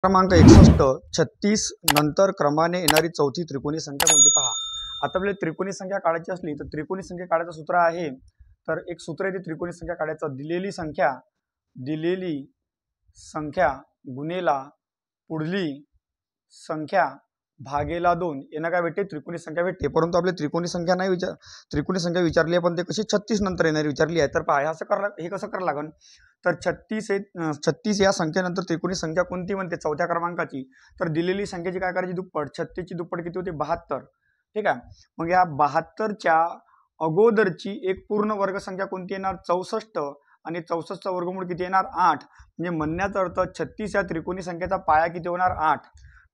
क्रमांक 61 36 नंतर क्रमाने येणारी चौथी त्रिकोणी संख्या कोणती पहा। आता आपल्याला त्रिकोणी संख्या काढायची असली तर त्रिकोणी संख्या काढायचं सूत्र आहे, तर एक सूत्र आहे ते त्रिकोणी संख्या काढायचं, दिलेली संख्या गुणेला पुढली संख्या भागेला 2 यांना काय भेटते, त्रिकोणी संख्या भेटते। परंतु आपली त्रिकोणी संख्या नाही त्रिकोणी संख्या विचारली आहे, पण ते कशी 36 नंतर येणारी विचारली आहे। तर पहा हे कसं करावं लागेल, तर 36 या संख्येनंतर त्रिकोणी संख्या कोणती म्हणते चौथ्या क्रमांकाची, तर दिलेली संख्येची काय करायची दुप्पट, 36 ची दुप्पट किती होते 72, ठीक आहे। मग या 72च्या अगोदरची एक पूर्ण वर्ग संख्या कोणती येणार 64 आणि 64 चा वर्गमूळ किती येणार 8, म्हणजे म्हणण्याचा अर्थ 36 या त्रिकोणी संख्येचा पाया किती होणार 8,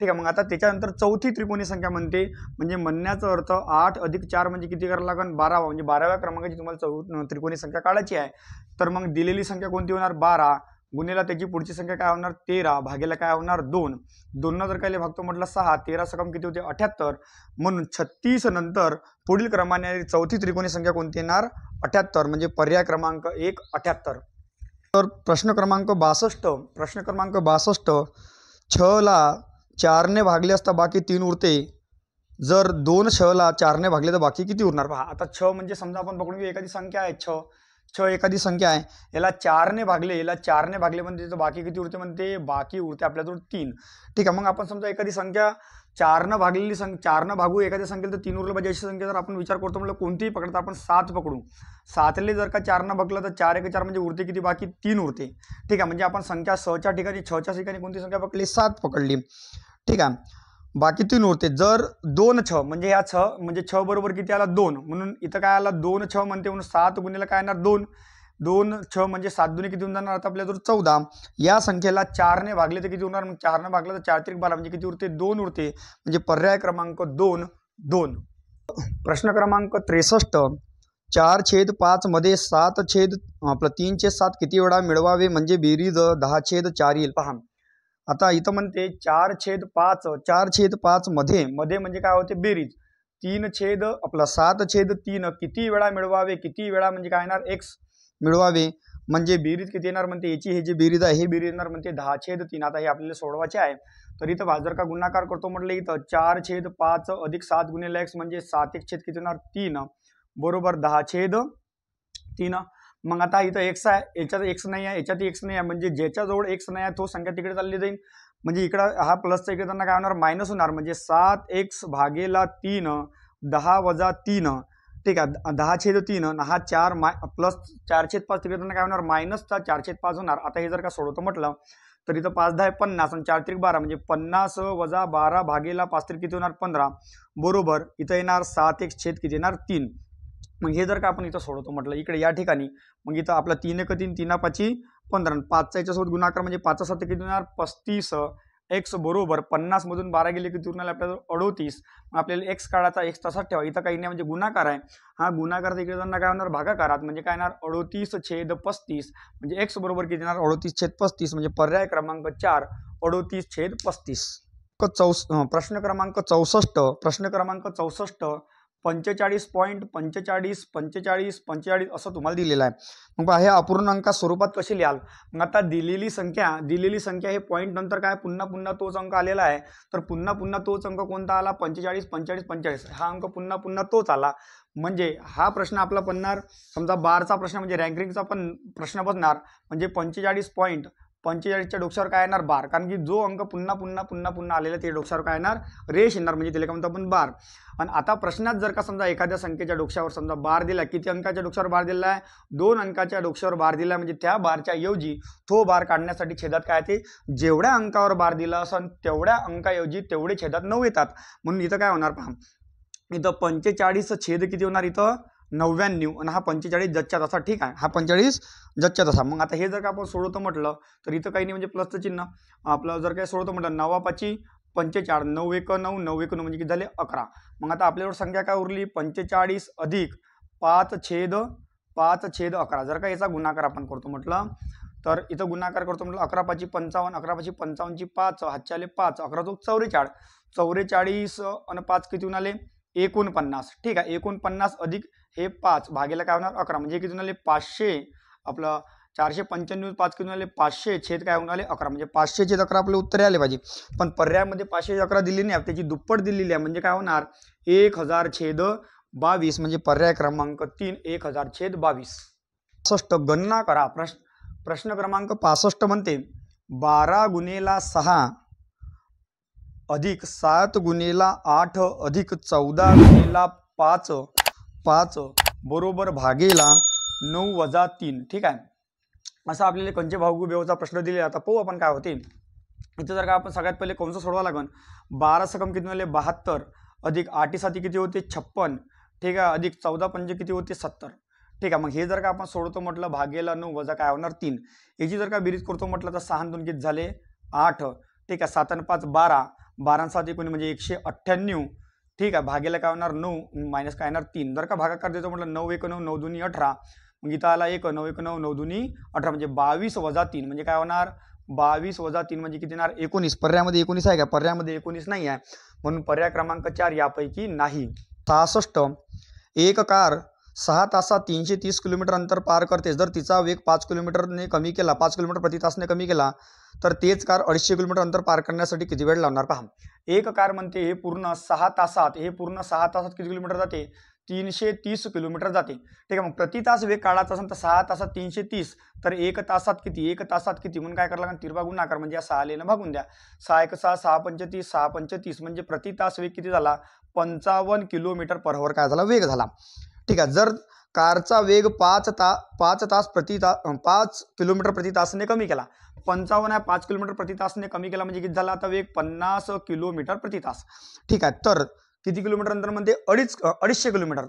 ठीक आहे। मग आता त्याच्यानंतर चौथी त्रिकोणी संख्या म्हणते, म्हणजे म्हणण्याचा अर्थ 8 अधिक 4 म्हणजे किती करायला लागेल 12, म्हणजे 12व्या क्रमांकाची तुम्हाला त्रिकोणी संख्या काढायची आहे। तर मग दिलेली संख्या कोणती होणार 12 गुणेला त्याची पुढची संख्या काय होणार 13 भागेला काय होणार 2, 2 जर काय भागतो म्हटलं 6, 13 सकम किती होते 78, म्हणून 36 नंतर पुढील क्रमाने चौथी त्रिकोणी संख्या कोणती येणार 78, म्हणजे पर्याय क्रमांक 1 78। तर प्रश्न क्रमांक 62 6 ला 4 ने भागले असता बाकी 3 उरते, जर 2 6 ला 4 ने भागले तर बाकी किती उरणार पहा। आता 6 म्हणजे समजा आपण पकडून घेऊ एखादी संख्या आहे, 6 एखादी संख्या आहे, याला 4 ने भागले म्हणजे बाकी किती उरते, म्हणते बाकी उरते आपल्याजवळ 3, ठीक आहे। मग आपण समजा एखादी संख्या 4 न भागलेली 4 न भागू एखाद्या संख्येला तर 3 उरलं पाहिजे, अशी संख्या जर आपण विचार करतो म्हणजे कोणतीही पकडता आपण 7 पकडू, 7ले जर का 4 न भागलं तर 4 1 4 म्हणजे उरते किती बाकी 3 उरते, ठीक आहे। म्हणजे आपण संख्या 6च्या ठिकाणी 6च्या ठिकाणी कोणती संख्या पकडली 7 पकडली, ठीक आहे। बाकी 3 उरते, जर 2 6 म्हणजे ह्या 6 म्हणजे 6 बरोबर किती आला 2, म्हणून इथं काय आला 2 6 म्हणते, म्हणून 7 गुणिले काय येणार 2, 2 6 म्हणजे 7 दुनी किती होऊन जाणार आता आपल्याजवळ 14, या संख्येला 4 ने भागले तर किती होणार, मग 4 ने भागलं तर 4 त्रिक 12 म्हणजे किती उरते 2 उरते, म्हणजे पर्याय क्रमांक 2 प्रश्न क्रमांक 63 4/5 मध्ये 3/7 किती वेळा मिळवावे, म्हणजे बेरीज 10/4 येईल पहा। आता इथं म्हणते 4/5 मध्ये म्हणजे काय होते बेरीज 7/3 किती वेळा मिळवावे, किती वेळा म्हणजे काय येणार x मिळवावे, म्हणजे बेरीज किती येणार म्हणते याची, हे जे बेरीज आहे हे बेरीज येणार म्हणते 10/3। आता हे आपल्याला सोडवायचे आहे, तर इथं जर का गुणाकार करतो म्हटलं इथं 4/5 अधिक 7 गुणिले x म्हणजे 7 1 छेद किती होणार 3 बरोबर 10/3। मग आता इथं x आहे, याच्यात x नाही आहे, याच्यात x नाही आहे, म्हणजे ज्याच्याजवळ x नाही आहे तो संख्या तिकडे चालली जाईल, म्हणजे इकडं हा प्लसचा इकडे त्यांना काय होणार मायनस होणार, म्हणजे 7x भागेला 3 10 वजा 3, ठीक आहे 10/3 हा 4 प्लस 4/5 तिकडे त्यांना काय होणार मायनसचा 4/5 होणार। आता हे जर का सोडवतो म्हटलं तर इथं 5 10 50 आणि 4 त्रिक 12 म्हणजे 50 वजा 12 भागेला 5 त्रिक किती होणार 15 बरोबर इथं येणार 7x छेद किती येणार 3। मग हे जर का आपण इथं सोडवतो म्हटलं इकडे या ठिकाणी, मग इथं आपला 3 1 3 3 5 15, 5चा याच्यासोबत गुणाकार म्हणजे 5 7 किती होणार 35, x बरोबर 50 मधून 12 गेले किती उरणार आपल्याला 38, मग आपल्याला x काढायचा, x तसाच ठेवा, इथं काही नाही म्हणजे गुणाकार आहे, हा गुणाकार इकडे जाणार काय होणार भागाकारात, म्हणजे काय येणार 38/35, म्हणजे x बरोबर किती येणार 38/35, म्हणजे पर्याय क्रमांक 4 38/35। प्रश्न क्रमांक 64 45.45 असं तुम्हाला दिलेलं आहे। मग हे अपूर्णांक स्वरूपात कशी लिहाल, मग आता दिलेली संख्या हे पॉईंट नंतर काय पुन्हा तोच अंक आलेला आहे, तर पुन्हा तोच अंक कोणता आला 45 हा अंक पुन्हा तोच आला, म्हणजे हा प्रश्न आपला बनणार समजा बारचा प्रश्न म्हणजे रँकिंगचा पण प्रश्न बनणार, म्हणजे 45च्या डोक्यावर काय येणार बार, कारण की जो अंक पुन्हा आलेला ते डोक्यावर काय येणार रेष येणार, म्हणजे त्याला काय म्हणतो आपण बार। आणि आता प्रश्नात जर का समजा एखाद्या संख्येच्या डोक्यावर समजा बार दिला, किती अंकाच्या डोक्यावर बार दिला आहे 2 अंकाच्या डोक्यावर बार दिला, म्हणजे त्या बारच्या ऐवजी तो बार काढण्यासाठी छेदात काय ते जेवढ्या अंकावर बार दिला असेल तेवढ्या अंकाऐवजी तेवढे छेदात 9 येतात, म्हणून इथं काय होणार पहा, इथं 45 छेद किती होणार इथं 99 आणि हा 45 जच्या तसा, ठीक आहे हा 45 जच्या तसा। मग आता हे जर का आपण सोडवतो म्हटलं तर इथं काही नाही म्हणजे प्लसचं चिन्ह, आपलं जर काही सोडवतो म्हटलं 9 5 45 9 1 9 9 1 9 म्हणजे किती झाले 11। मग आता आपल्यावर संख्या काय उरली 45 अधिक 5/11, जर का याचा गुणाकार आपण करतो म्हटलं तर इथं गुणाकार करतो म्हटलं 11 5 55, 11 5 55 5 हातचे आले 5, 11 चौक 44, 44 आणि 5 किती होऊन आले 49, ठीक आहे 49 अधिक हे 5 भागेला काय होणार 11, म्हणजे किती होऊन आले 500 आपलं 495 5 किती आले 500 छेद काय होऊन आले 11 म्हणजे 500 छेद 11 आपले उत्तरे आले पाहिजे. पण पर्यायामध्ये 511 दिली नाही, त्याची दुप्पट दिलेली आहे म्हणजे काय होणार 1000 छेद 22 म्हणजे पर्याय क्रमांक 3 1000 छेद 22. 65 गणना करा. प्रश्न क्रमांक 65 म्हणते 12 गुणेला 6 अधिक 7 गुणेला 8 अधिक 14 गुणेला 5 बरोबर भागेला 9 वजा 3. ठीक आहे, असा आपल्याला कंचे भाऊ बेवचा प्रश्न दिलेला. आता पाहू आपण काय होते इथं. जर का आपण सगळ्यात पहिले कंस सोडवा लागेल. 12 सकम किती झाले 72 अधिक 8 7 किती होते 56. ठीक आहे, अधिक 14 पंजे किती होते 70. ठीक आहे, मग हे जर का आपण सोडतो म्हटलं भागेला 9 वजा काय होणार 3. याची जर का बेरीज करतो म्हटलं तर 6 2 किती झाले 8. ठीक आहे, 7 आणि 5 12 12 आणि 7 19 म्हणजे 198. ठीक आहे, भागेला काय होणार 9 मायनस काय होणार 3. जर का भागाकार देतो म्हटलं 9 1 9 9 2 18 मग इथं आला 1 9 1 9 9 2 18 म्हणजे 22 वजा 3 म्हणजे काय होणार 22 वजा 3 म्हणजे किती येणार 19. पर्यायामध्ये 19 आहे का? पर्यायामध्ये 19 नाही आहे, म्हणून पर्याय क्रमांक 4 यापैकी नाही. 66 एक कार 6 तासात 330 किलोमीटर अंतर पार करते. जर तिचा वेग 5 किलोमीटरने कमी केला 5 किलोमीटर प्रति तासने कमी केला तर तेच कार 250 किलोमीटर अंतर पार करण्यासाठी किती वेळ लागणार पहा. एक कार म्हणते हे पूर्ण 6 तासात किती किलोमीटर जाते 330 किलोमीटर जाते. ठीक आहे, मग प्रति तास वेग काढायचा असेल तर 6 तासात 330 तर 1 तासात किती म्हणून काय करायला लागेल तिरवा गुणाकार म्हणजे 6 ने भागून द्या. 6 1 6 6 35 6 35 म्हणजे प्रति तास वेग किती झाला 55 किलोमीटर पर आवर काय झाला वेग झाला. ठीक आहे, जर कारचा वेग 5 किलोमीटर प्रति तासने कमी केला 55 आहे 5 किलोमीटर प्रति तासने कमी केला म्हणजे किती झाला आता वेग 50 किलोमीटर प्रति तास. ठीक आहे, तर किती किलोमीटर अंतर म्हणते 250 किलोमीटर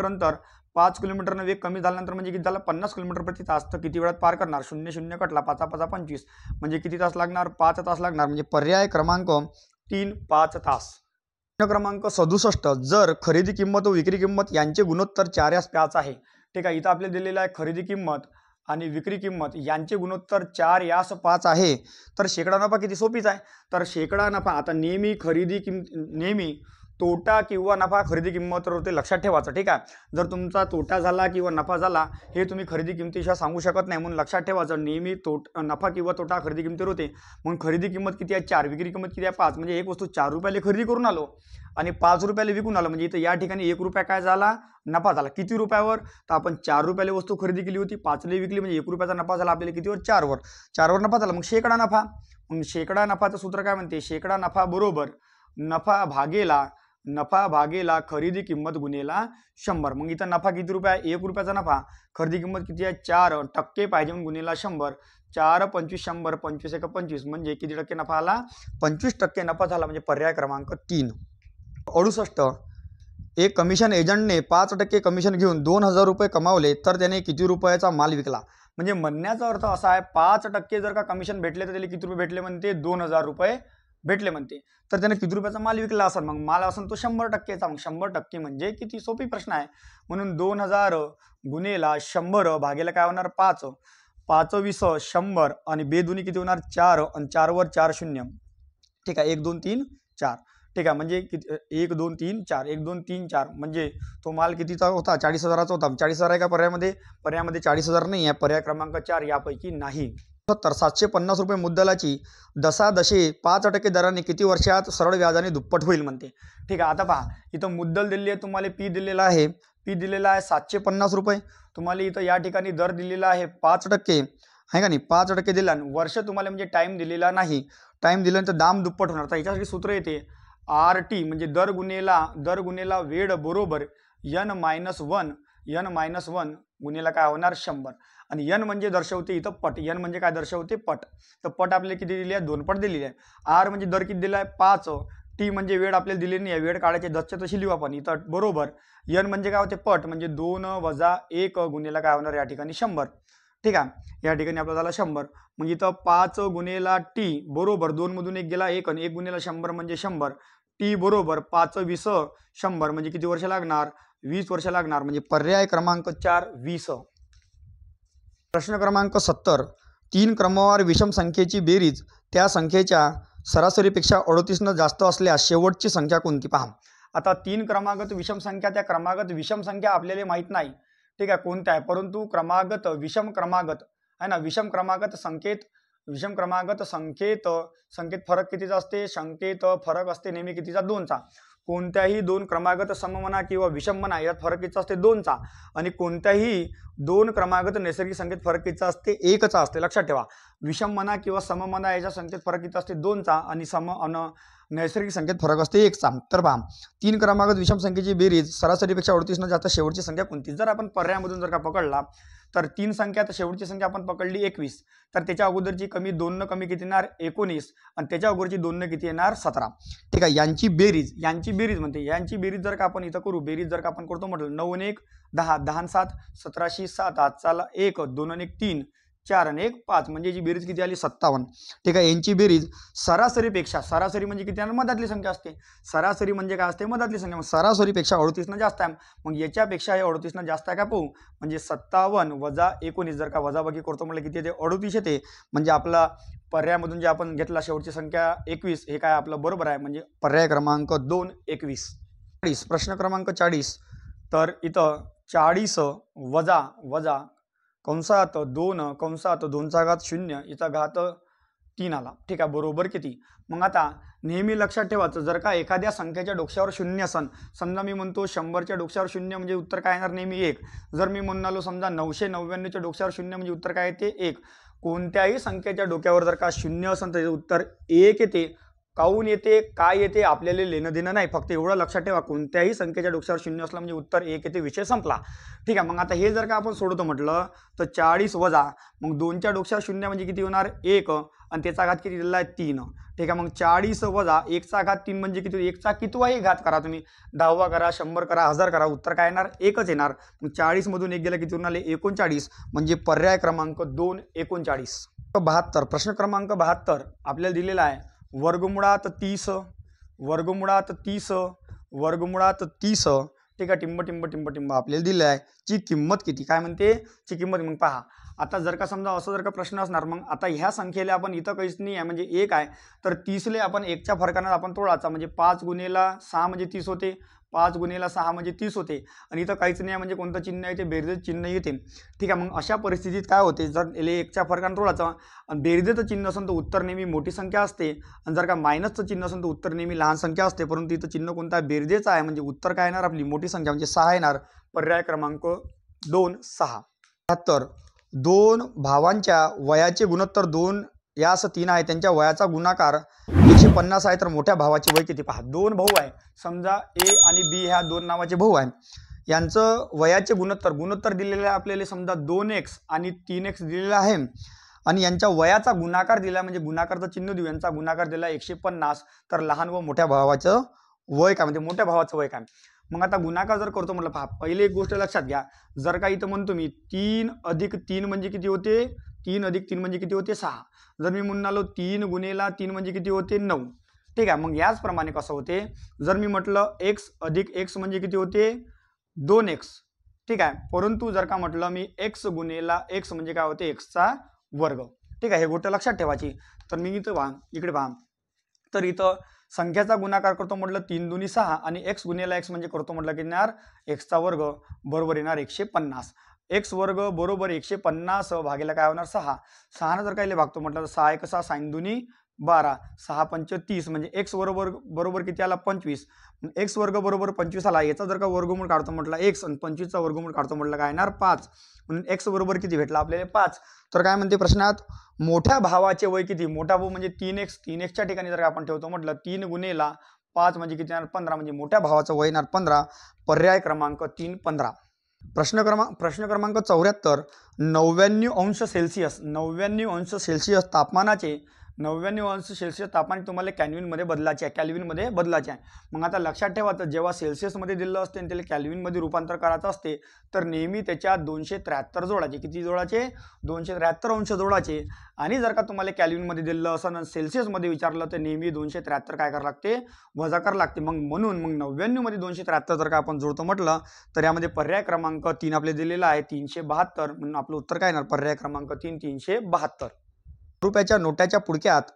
अंतर 5 किलोमीटरनं वेग कमी झाल्यानंतर म्हणजे किती झाला 50 किलोमीटर प्रति तास. तर किती वेळात पार करणार 0 0 कटला 5 5 25 म्हणजे किती तास लागणार 5 तास लागणार म्हणजे पर्याय क्रमांक 3 5 तास. प्रश्न क्रमांक 67 जर खरेदी किंमत व विक्री किंमत यांचे गुणोत्तर 4 यास 5 आहे. ठीक आहे, इथं आपल्याला दिलेलं आहे खरेदी किंमत आणि विक्री किंमत यांचे गुणोत्तर 4 यास 5 आहे तर शेकडा नफा किती सोपीच आहे. तर शेकडा नफा आता नेहमी तोटा किंवा नफा खरेदी किंमतवर ते लक्षात ठेवायचं. ठीक आहे, जर तुमचा तोटा झाला किंवा नफा झाला हे तुम्ही खरेदी किंमतीशिवाय सांगू शकत नाही, म्हणून लक्षात ठेवायचं नेहमी नफा किंवा तोटा खरेदी किंमतीवर होते. म्हणून खरेदी किंमत किती आहे 4 विक्री किंमत किती आहे 5 म्हणजे एक वस्तू 4 रुपयाला खरेदी करून आलो आणि 5 रुपयाला विकून आलो म्हणजे इथं या ठिकाणी 1 रुपया काय झाला नफा झाला. किती रुपयावर तर आपण 4 रुपयाला वस्तू खरेदी केली होती 5 ला विकली म्हणजे 1 रुपयाचा नफा झाला आपल्याला कितीवर 4 वर नफा झाला. मग शेकडा नफा, मग शेकडा नफाचं सूत्र काय म्हणते शेकडा नफा बरोबर नफा भागेला खरेदी किंमत गुणेला 100. मग इथं नफा किती रुपये आहे 1 रुपयाचा नफा, खरेदी किंमत किती आहे 4% पाहिजे म्हणून गुणेला 100. 4 25 100 25 1 25 म्हणजे किती टक्के नफा आला 25% नफा झाला म्हणजे पर्याय क्रमांक 3. 68 एक कमिशन एजंटने 5% कमिशन घेऊन 2000 रुपये कमावले तर त्याने किती रुपयाचा माल विकला. म्हणजे म्हणण्याचा अर्थ असा आहे 5% जर का कमिशन भेटले तर त्याला किती रुपये भेटले म्हणते 2000 रुपये भेटले म्हणते. तर त्याने किती रुपयाचा माल विकला असेल मग माल असेल तो 100%चा. मग 100% म्हणजे किती सोपी प्रश्न आहे, म्हणून 2000 गुणेला 100 भागेला काय होणार 5 5 20 100 आणि बेदुनी किती होणार 4 आणि 4 वर 4 0. ठीक आहे 1 2 3 4. ठीक आहे, म्हणजे किती 1 2 3 4 1 2 3 4 म्हणजे तो माल कितीचा होता 40,000चा होता. 40,000 आहे का पर्यायामध्ये 40,000 नाही आहे, पर्याय क्रमांक 4 यापैकी नाही. 750 रुपये मुद्दलाची दशादशे 5% दराने किती वर्षात सरळ व्याजाने दुप्पट होईल म्हणते. ठीक आहे, आता पहा इथं मुद्दल दिलेली आहे तुम्हाला पी दिलेला आहे 750 रुपये. तुम्हाला इथं या ठिकाणी दर दिलेला आहे 5% आहे का नाही 5% दिला आणि वर्ष तुम्हाला म्हणजे टाइम दिलेला नाही. टाइम दिल्यानंतर दाम दुप्पट होणार. तर याच्यासाठी सूत्र येते RT म्हणजे दर गुणेला वेळ बरोबर n-1 गुणेला काय होणार 100. आणि n म्हणजे दर्शवते इथं पट, n म्हणजे काय दर्शवते पट. तर पट आपल्याला किती दिली आहे 2 पट दिलेली आहे. R म्हणजे दर किती दिला आहे 5. T म्हणजे वेळ आपल्याला दिलेली नाही आहे, वेळ काढायची दसच्या तशी लिहू आपण इथं बरोबर. n म्हणजे काय होते पट म्हणजे 2 वजा 1 गुणेला काय होणार या ठिकाणी 100. ठीक आहे, या ठिकाणी आपला झाला 100. मग इथं 5 गुणेला T बरोबर 2 मधून 1 गेला 1 आणि 1 गुणेला 100 म्हणजे 100. T बरोबर 5 20 100 म्हणजे किती वर्ष लागणार 20 वर्ष लागणार म्हणजे पर्याय क्रमांक 4 20. प्रश्न क्रमांक 70 3 क्रमवार विषम संख्येची बेरीज त्या संख्येच्या सरासरीपेक्षा 38 जास्त असल्यास शेवटची संख्या कोणती पहा. आता 3 क्रमागत विषम संख्या, त्या क्रमागत विषम संख्या आपल्याला माहित नाही. ठीक आहे, कोणत्या आहे, परंतु क्रमागत विषम क्रमागत आहे ना, विषम क्रमागत संकेत फरक कितीचा असते, संकेत फरक असते नेहमी कितीचा, 2चा. कोणत्याही दोन क्रमागत सम म्हणा किंवा विषम म्हणा यात फरक कितीचा असते, 2चा. आणि कोणत्याही दोन क्रमागत नैसर्गिक संकेत फरक कितीचा असते, 1चा असते. लक्षात ठेवा, विषम म्हणा किंवा सम म्हणा याच्या संकेत फरक किती असते, 2चा. आणि नैसर्गिक संकेत फरक असते 1चा. तर पहा, 3 क्रमागत विषम संख्येची बेरीज सरासरीपेक्षा 38 न जास्त शेवटची संख्या कोणती. जर आपण पर्यायामधून जर का पकडला तर 3 संख्या, तर शेवटची संख्या आपण पकडली 21, तर त्याच्या अगोदरची कमी 2 न कमी किती येणार, 19, आणि त्याच्या अगोदरची 2 न किती येणार, 17. ठीक आहे, यांची बेरीज म्हणते, यांची बेरीज जर का आपण इथं करू, बेरीज जर का आपण करतो म्हटलं, 9 आणि 1 10, 10 आणि 7 17, 7 8 चाला 1 2 आणि 1 3 4 आणि 1 5, म्हणजे याची बेरीज किती आली, 57. ठीक आहे, यांची बेरीज सरासरीपेक्षा, सरासरी म्हणजे किती आहे, मधातली संख्या असते. सरासरी म्हणजे काय असते, मधातली संख्या. सरासरीपेक्षा 38 न जास्त आहे, मग याच्यापेक्षा हे 38 न जास्त आहे का पाहू. म्हणजे 57 वजा 19 जर का वजाबाकी करतो म्हटलं किती येते, 38 येते. म्हणजे आपला पर्यायामधून जे आपण घेतला शेवटची संख्या 21, हे काय आपलं बरोबर आहे. म्हणजे पर्याय क्रमांक 2 21. प्रश्न क्रमांक 40. तर इथं 40 वजा कंसात 2 कंसात 2चा घात 0 याचा घात 3 आला. ठीक आहे, बरोबर किती. मग आता नेहमी लक्षात ठेवायचं, जर का एखाद्या संख्येच्या डोक्यावर 0 असन, समजा मी म्हणतो 100च्या डोक्यावर 0 म्हणजे उत्तर काय येणार, नेहमी 1. जर मी म्हणालो समजा 999च्या डोक्यावर 0 म्हणजे उत्तर काय येते, 1. कोणत्याही संख्येच्या डोक्यावर जर का 0 असेल तर उत्तर 1 येते. काऊन येते, काय येते, आपल्याला लेणं देणं नाही. फक्त एवढं लक्षात ठेवा, कोणत्याही संख्येच्या डोक्यावर 0 असला म्हणजे उत्तर 1 येते, विषय संपला. ठीक आहे, मग आता हे जर का आपण सोडतो म्हटलं तर 40 वजा, मग 2च्या डोक्यावर 0 म्हणजे किती होणार, 1, आणि त्याचा घात किती दिलेला आहे, 3. ठीक आहे, मग 40 वजा 1चा घात 3 म्हणजे किती, 1चा कितवाही घात करा तुम्ही, 10 करा, 100 करा, 1000 करा, उत्तर काय येणार, 1च येणार. मग 40 मधून 1 गेला किती होऊन आले, 39. म्हणजे पर्याय क्रमांक 2 39. 72. प्रश्न क्रमांक 72 आपल्याला दिलेला आहे, वर्गमुळात 30 ठीक आहे, टिंब आपल्याला दिलं आहे, ची किंमत किती. काय म्हणते, ची किंमत. मग पहा, आता जर का समजा असं जर का प्रश्न असणार, मग आता ह्या संख्येला आपण इथं काहीच नाही आहे, म्हणजे 1 आहे, तर 30ले आपण 1च्या फरकानं आपण तोडायचा, म्हणजे 5 गुणिले 6 म्हणजे 30 होते, 5 गुणिले 6 म्हणजे 30 होते. आणि इथं काहीच नाही आहे, म्हणजे कोणतं चिन्ह येते, बेरीज चिन्ह येते. ठीक आहे, मग अशा परिस्थितीत काय होते, जर याला 1च्या फरकानं तोडायचं आणि बेरीजचं चिन्ह असेल तर उत्तर नेहमी मोठी संख्या असते, आणि जर का मायनसचं चिन्ह असेल तर उत्तर नेहमी लहान संख्या असते. परंतु इथं चिन्ह कोणता आहे, बेरीजचं आहे, म्हणजे उत्तर काय येणार, आपली मोठी संख्या म्हणजे 6 येणार. पर्याय क्रमांक 2 6. 73. 2 भावांच्या वयाचे गुणोत्तर 2 यास 3 आहे, त्यांच्या वयाचा गुणाकार 150 आहे, तर मोठ्या भावाचे वय किती. पहा, 2 भाऊ आहे, समजा ए आणि बी ह्या 2 नावाचे भाऊ आहे, यांचं वयाचे गुणोत्तर दिलेले आहे आपल्याला, समजा 2x आणि 3x दिलेला आहे, आणि यांच्या वयाचा गुणाकार दिला, म्हणजे गुणाकारचं चिन्ह देऊ, यांचा गुणाकार दिला 150. तर लहान व मोठ्या भावाचं वय काय, म्हणजे मोठ्या भावाचं वय काय. मग आता गुणाकार जर करतो म्हटलं, पहा, पहिले एक गोष्ट लक्षात घ्या, जर का इथं म्हणतो मी 3 अधिक 3 म्हणजे किती होते, 3 अधिक 3 म्हणजे किती होते, 6. जर मी म्हणून आलो 3 गुणिले 3 म्हणजे किती होते, 9. ठीक आहे, मग याचप्रमाणे कसं होते, जर मी म्हटलं x अधिक x म्हणजे किती होते, 2x. ठीक आहे, परंतु जर का म्हटलं मी x गुणिले x म्हणजे काय होते, xचा वर्ग. ठीक आहे, हे गोष्ट लक्षात ठेवायची. तर मी इकडे पहा, तर इथं संख्याचा गुणाकार करतो म्हटलं 3 दुनी 6, आणि x गुणिले x म्हणजे करतो म्हटलं की येणार x चा वर्ग बरोबर येणार 150. x वर्ग बरोबर 150 भागिले काय होणार, 6. 6 जर काही भागतो म्हटलं तर 6 1 6, 6 दुनी 12, 6 पंच 30, म्हणजे x बरोबर किती आला, 25. x वर्ग बरोबर 25 आला. याचा जर का वर्गमूळ काढतो म्हटलं x, आणि 25चा वर्गमूळ काढतो म्हटलं काय येणार, 5. म्हणून x बरोबर किती भेटला आपल्याला, 5. तर काय म्हणते प्रश्नात, मोठ्या भावाचे वय किती. मोठा भाऊ म्हणजे 3x च्या ठिकाणी जर आपण ठेवतो म्हटलं 3 गुणिले 5 म्हणजे किती येणार, 15. म्हणजे मोठ्या भावाचं वय येणार 15. पर्याय क्रमांक 3 15. प्रश्न क्रमांक 74. 99 अंश सेल्सिअस तापमानाचे 99 अंश सेल्सिअस तापमान तुम्हाला कॅल्व्हिनमध्ये बदलायचे आहे. मग आता लक्षात ठेवायचं, जेव्हा सेल्सिअसमध्ये दिलं असते आणि त्याला कॅल्व्हिनमध्ये रूपांतर करायचं असते, तर नेहमी त्याच्यात 273 जोडायचे. किती जोडायचे, 273 अंश जोडायचे. आणि जर का तुम्हाला कॅल्व्हिनमध्ये दिलं असं आणि सेल्सिअसमध्ये विचारलं तर नेहमी 273 काय करावं लागते, वजा करावं लागते. मग 99 मध्ये 273 जर का आपण जोडतो म्हटलं तर यामध्ये पर्याय क्रमांक 3 आपले दिलेला आहे 372. म्हणून आपलं उत्तर काय येणार, पर्याय क्रमांक 3 372. रुपयाच्या नोटाच्या पुडक्यात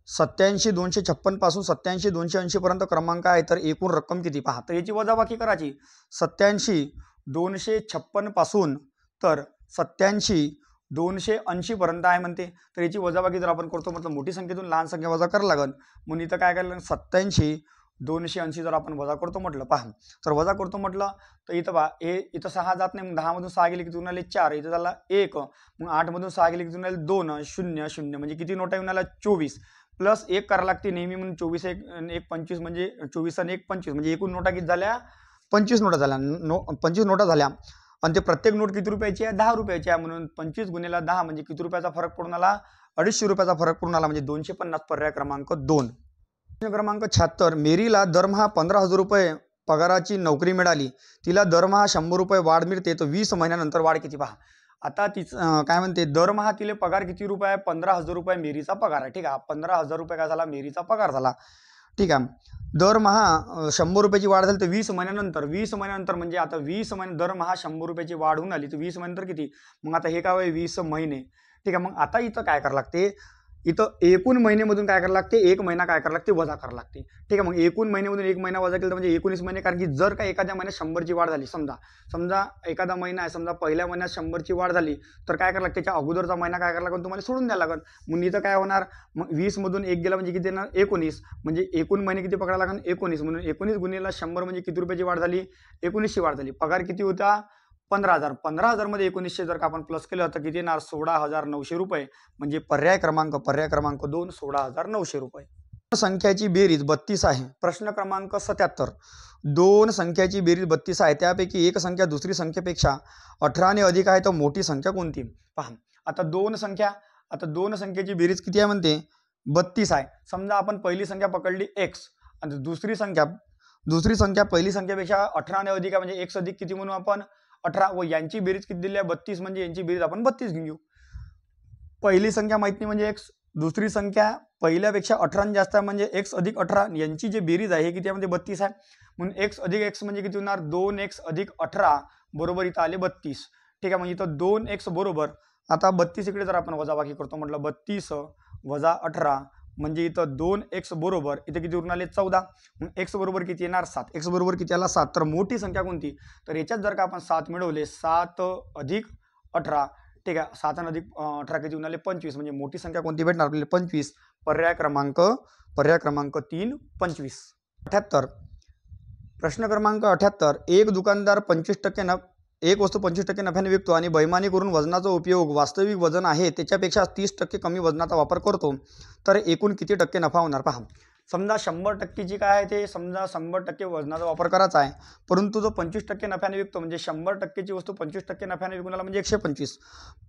87,256 पासून 87,280 पर्यंत क्रमांक आहे, तर एकूण रक्कम किती. पहा, तर याची वजाबाकी करायची. 87 256 पासून तर 87 280 पर्यंत आहे म्हणते. तर याची वजाबाकी जर आपण करतो म्हटलं मोठी संख्येतून लहान संख्या वजा करायला लागेल. म्हणून इथं काय करायला लागेल 87 280 जर आपण वजा करतो म्हटलं पहा, तर वजा करतो म्हटलं तर इथं पहा हे इथं 6 जात नाही. मग 10 मधून 6 गेले किती उरले 4, इथं झाला 1. मग 8 मधून 6 गेले किती उरले 2, 0 0 म्हणजे किती नोटा येऊन आला 24 प्लस 1 करायला लागते नेहमी. म्हणून 24 1 1 25 म्हणजे 24 आणि 1 25 म्हणजे एकूण नोटा किती झाल्या 25 नोटा झाल्या. 25 नोटा झाल्या आणि ते प्रत्येक नोट किती रुपयाची आहे 10 रुपयाची आहे. म्हणून 25 गुणिले 10 म्हणजे किती रुपयाचा फरक पडून आला 250 रुपयाचा फरक पडून आला म्हणजे 250. पर्याय क्रमांक 2. प्रश्न क्रमांक 76 मेरीला दरमहा 15,000 रुपये पगाराची नोकरी मिळाली. तिला दरमहा 100 रुपये वाढ मिळते तर 20 महिन्यानंतर वाढ किती पहा. आता तिचं काय म्हणते दरमहा तिले पगार किती रुपये आहे 15,000 रुपये मेरीचा पगार आहे. ठीक आहे 15,000 रुपये काय झाला मेरीचा पगार झाला. ठीक आहे दरमहा 100 रुपयाची वाढ झाली तर 20 महिन्यानंतर 20 महिन्यानंतर म्हणजे आता 20 महिने दरमहा 100 रुपयाची वाढ होऊन आली तर 20 महिन्यानंतर किती. मग आता हे काय 20 महिने. ठीक आहे मग आता इथं काय करावं लागते इथं एकूण महिन्यामधून काय करावं लागते एक महिना काय करावं लागते वजा करावं लागते. ठीक आहे मग एकूण महिन्यामधून एक महिना वजा केला तर म्हणजे 19 महिने. कारण की जर का एखाद्या महिन्यात 100ची वाढ झाली समजा एखादा महिना आहे समजा पहिल्या महिन्यात 100ची वाढ झाली तर काय करावं लागते त्याच्या अगोदरचा महिना काय करावं लागेल तुम्हाला सोडून द्यायला लागेल. मग इथं काय होणार मग 20 मधून 1 गेला म्हणजे किती येणार 19 म्हणजे एकूण महिने किती पकडायला लागेल 19 म्हणून 19 गुणिले 100 म्हणजे किती रुपयाची वाढ झाली 19ची वाढ झाली. पगार किती होता 15,000. 15,000 मध्ये 1900 जर का आपण प्लस केलं तर किती येणार 16,900 रुपये म्हणजे पर्याय क्रमांक 2 16,900 रुपये. संख्याची बेरीज 32 आहे. प्रश्न क्रमांक 77 दोन संख्याची बेरीज 32 आहे त्यापैकी एक संख्या दुसरी संख्येपेक्षा 18 ने अधिक आहे तर मोठी संख्या कोणती पहा. आता दोन संख्येची बेरीज किती आहे म्हणते 32 आहे. समजा आपण पहिली संख्या पकडली x आणि दुसरी संख्या पहिली संख्येपेक्षा 18 ने अधिक आहे म्हणजे x अधिक किती म्हणू आपण 18 व यांची बेरीज किती दिली आहे 32 म्हणजे यांची बेरीज आपण 32 घेऊ. पहिली संख्या माहित नाही म्हणजे x दुसरी संख्या पहिल्यापेक्षा 18 जास्त आहे म्हणजे x अधिक 18 यांची जी बेरीज आहे हे किती आहे म्हणजे 32 आहे. म्हणून x अधिक x म्हणजे किती होणार 2x अधिक 18 बरोबर इथं आले 32. ठीक आहे म्हणजे इथं 2x बरोबर आता 32 इकडे जर आपण वजाबाकी करतो म्हटलं 32 वजा 18 म्हणजे इथं 2x बरोबर इथे किती उरून आले 14. मग x बरोबर किती येणार 7. x बरोबर किती आला 7. तर मोठी संख्या कोणती तर याच्यात जर का आपण 7 मिळवले 7 अधिक 18 ठीक आहे 7 अधिक 18 किती उरले 25 म्हणजे मोठी संख्या कोणती भेटणार आपल्याला 25. पर्याय क्रमांक 3 25. 78 प्रश्न क्रमांक 78 एक दुकानदार 25% एक वस्तू 25% नफ्याने विकतो आणि बैमानी करून वजनाचा उपयोग वास्तविक वजन आहे त्याच्यापेक्षा 30% कमी वजनाचा वापर करतो तर एकूण किती टक्के नफा होणार पहा. समजा 100%ची काय आहे ते समजा 100% वजनाचा वापर करायचा आहे परंतु जो 25% नफ्याने विकतो म्हणजे 100%ची वस्तू 25% नफ्याने विकून आला म्हणजे 125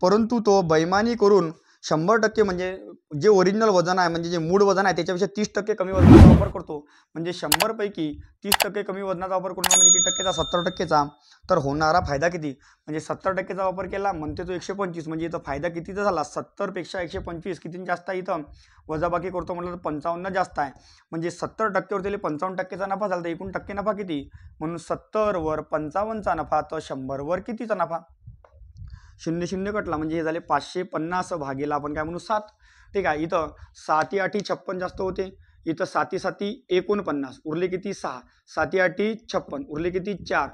परंतु तो बैमानी करून 100% म्हणजे जे ओरिजिनल वजन आहे म्हणजे जे मूळ वजन आहे त्याच्यापेक्षा 30% कमी वजनाचा वापर करतो म्हणजे 100 पैकी 30% कमी वजनाचा वापर करून म्हणजे किती टक्केचा 70%चा तर होणारा फायदा किती म्हणजे 70%चा वापर केला म्हणते तो 125 म्हणजे इथं फायदा कितीचा झाला 70 पेक्षा 125 किती जास्त आहे इथं वजाबाकी करतो म्हटलं तर 55 जास्त आहे म्हणजे 70% वर त्याला 55%चा नफा झाला तर एकूण टक्के नफा किती म्हणून 70 वर 55चा नफा तर 100 वर कितीचा नफा 0 कटला म्हणजे हे झाले 550 भागेला आपण काय म्हणू 7. ठीक आहे इथं 7 8 56 जास्त होते इथं 7 7 49 उरले किती 6 7 8 56 उरले किती 4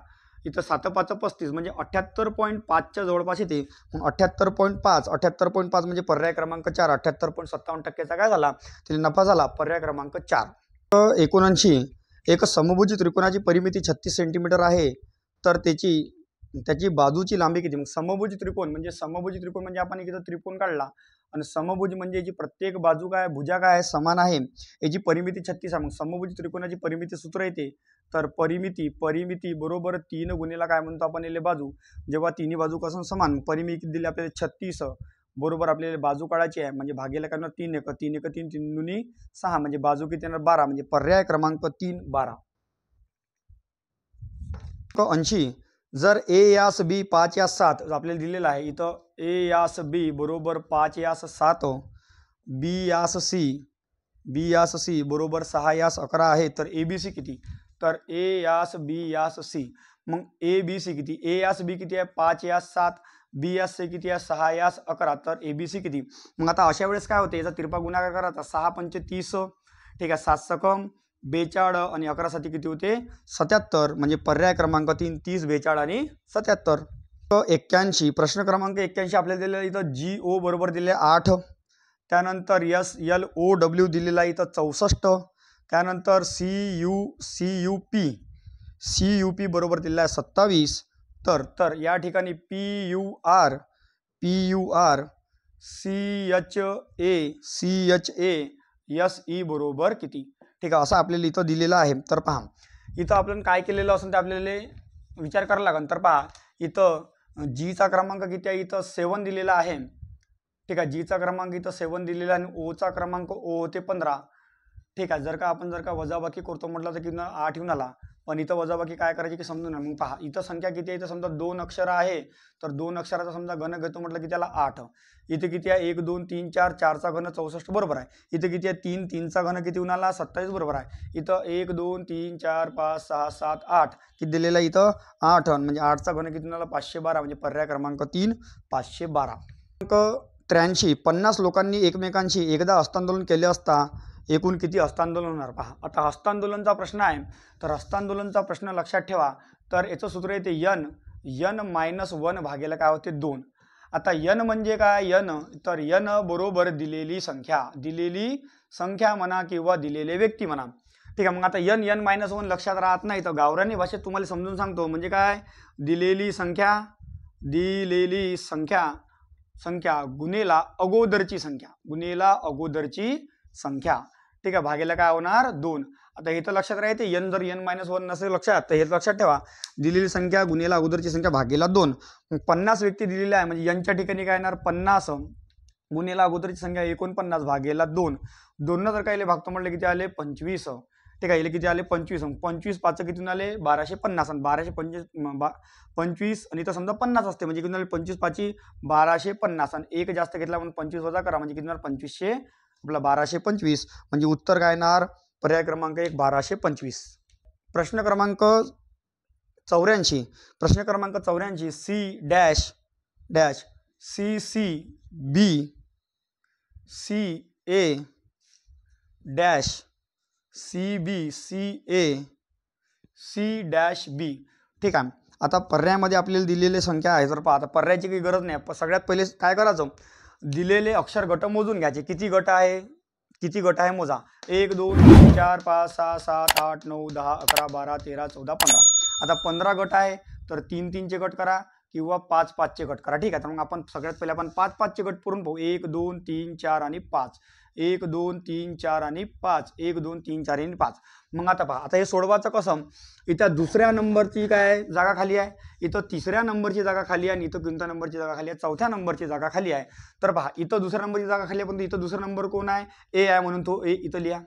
इथं 7 5 35 म्हणजे 78.5च्या जवळपास येते. मग 78.5 म्हणजे पर्याय क्रमांक 4 78.57%चा काय झाला त्याला नफा झाला पर्याय क्रमांक 4. 79 एक समभुज त्रिकोणाची परिमिती 36 सेंटीमीटर आहे तर त्याची बाजूची लांबी किती मग समभुज त्रिकोण म्हणजे आपण इथं त्रिकोण काढला आणि समभुज म्हणजे याची प्रत्येक बाजू काय भुजा काय समान आहे याची परिमिती 36 आहे. मग समभुज त्रिकोणाची परिमिती सूत्र येते तर परिमिती बरोबर 3 गुणिले काय म्हणतो आपण याला बाजू जेव्हा तिन्ही बाजू पासून समान परिमिती दिली आपल्याला 36 बरोबर आपल्याला बाजू काढायची आहे म्हणजे भागेला करणार 3 1 3 1 3 3 दुनी 6 म्हणजे बाजू किती येणार 12 म्हणजे पर्याय क्रमांक 3 12. 80 जर ए यास बी 5 यास 7 आपल्याला दिलेलं आहे इथं ए यास बी बरोबर 5 यास 7 बी यास सी बरोबर 6 यास 11 आहे तर ए बी सी किती तर ए यास बी यास सी मग ए बी सी किती ए यास बी किती आहे 5 यास 7 बी यास सी किती आहे 6 यास 11 तर ए बी सी किती. मग आता अशा वेळेस काय होते याचा तिरपा गुणाकार करायचा 6 पंचे 30 ठीक आहे 7 सकम 42 आणि 11 साती किती होते 77. म्हणजे पर्याय क्रमांक 3 30 42 आणि 77. 81 प्रश्न क्रमांक 81 आपल्याला दिलेला इथं GO बरोबर दिले 8. त्यानंतर SLOW दिलेला आहे इथं 64. त्यानंतर CUP बरोबर दिलेला आहे 27. तर या ठिकाणी PUR CHA बरोबर किती. ठीक आहे, असं आपल्याला इथं दिलेलं आहे. तर पहा इथं आपण काय केलेलं असेल ते आपल्याला विचार करायला लागेल. तर पहा इथं Gचा क्रमांक किती आहे इथं 7 दिलेला आहे. ठीक आहे, Gचा क्रमांक इथं 7 दिलेला आहे आणि Oचा क्रमांक O होते 15. ठीक आहे, जर का वजाबाकी करतो म्हटलं तर किती 8 येऊन आला. पण इथं वजाबाकी काय करायची की समजून मग पहा इथं संख्या किती आहे. इथं समजा 2 अक्षर आहे तर 2 अक्षराचा समजा घन घेतो म्हटलं की त्याला 8. इथे किती आहे 1 2 3 4 4चा घन 64 बरोबर आहे. इथे किती आहे 3 3चा घन किती येऊन आला 27 बरोबर आहे. इथं 1 2 3 4 5 6 7 8 किती दिलेला आहे इथं 8 म्हणजे 8चा घन किती येऊन आला 512. म्हणजे पर्याय क्रमांक 3 512. 83 50 लोकांनी एकमेकांशी एकदा हस्तांदोलन केले असता एकूण किती हस्तांदोलन होणार. पहा आता हस्तांदोलनचा प्रश्न आहे. तर हस्तांदोलनचा प्रश्न लक्षात ठेवा. तर याचं सूत्र येते n-1 भागेला काय होते 2. आता n म्हणजे काय तर n बरोबर दिलेली संख्या म्हणा किंवा दिलेले व्यक्ती म्हणा. ठीक आहे, मग आता n-1 लक्षात राहत नाही तर गावरानी भाषेत तुम्हाला समजून सांगतो. म्हणजे काय दिलेली संख्या गुणेला अगोदरची संख्या ठीक आहे भागेला काय होणार 2. आता हे तर लक्षात राहते n जर n-1 नसेल लक्षात तर हे लक्षात ठेवा दिलेली संख्या गुणेला अगोदरची संख्या भागेला 2. 50 व्यक्ती दिलेली आहे म्हणजे यांच्या ठिकाणी काय येणार 50 गुणेला अगोदरची संख्या 49 भागेला 2. 2 जर काय भागतो म्हटलं किती आले 25. ठीक आहे, किती आले 25. 25 5 किती आले 1250 आणि 1225 आणि इथं समजा 50 असते म्हणजे किती 25 5 1250 आणि एक जास्त घेतला म्हणून 25 वजा करा म्हणजे किती 2500 आपला 1225. म्हणजे उत्तर काय येणार पर्याय क्रमांक 1 1225. प्रश्न क्रमांक 84 CCB ठीक आहे. आता पर्यायामध्ये आपल्याला दिलेली संख्या आहे. तर पहा आता पर्यायाची काही गरज नाही. सगळ्यात पहिले काय करायचं दिलेले अक्षर गट मोजून घ्यायचे. किती गट आहे मोजा 1 2 3 4 5 6 7 8 9 10 11 12 13 14 15. आता 15 गट आहे तर 3 3 चे गट करा किंवा 5 5 चे गट करा. ठीक आहे, तर मग आपण सगळ्यात पहिले आपण 5 5 चे गट पुरून पाहू. 1 2 3 4 आणि 5 1 2 3 4 आणि 5 1 2 3 4 आणि 5. मग आता पहा आता हे सोडवायचं कसं. इथं दुसऱ्या नंबरची काय जागा खाली आहे, इथं तिसऱ्या नंबरची जागा खाली आहे आणि इथं कोणत्या नंबरची जागा खाली आहे चौथ्या नंबरची जागा खाली आहे. तर पहा इथं दुसऱ्या नंबरची जागा खाली आहे परंतु इथं दुसरा नंबर कोण आहे ए आहे म्हणून तो ए इथं लिहा.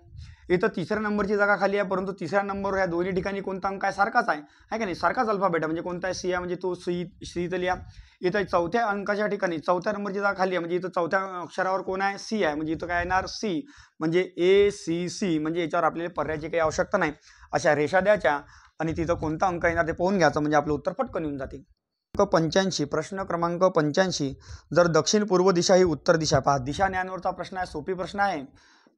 इथं तिसऱ्या नंबरची जागा खाली आहे परंतु तिसऱ्या नंबरवर या दोन्ही ठिकाणी कोणता अंक आहे सारखाच आहे का नाही सारखाच अल्फाबेट आहे म्हणजे कोणता आहे सी आहे म्हणजे तो सी इथं लिहा. इथं चौथ्या अंकाच्या ठिकाणी चौथ्या नंबरची जागा खाली आहे म्हणजे इथं चौथ्या अक्षरावर कोण आहे सी आहे म्हणजे इथं काय येणार सी म्हणजे ACC. म्हणजे याच्यावर आपल्याला पर्यायाची काही आवश्यकता नाही. अशा रेषा द्यायच्या आणि तिथं कोणता अंक येणार ते पाहून घ्यायचं म्हणजे आपलं उत्तर पटकन येऊन जाते. 85 प्रश्न क्रमांक 85 जर दक्षिण पूर्व दिशा ही उत्तर दिशा. पहा दिशा ज्ञानावरचा प्रश्न आहे. सोपी प्रश्न आहे.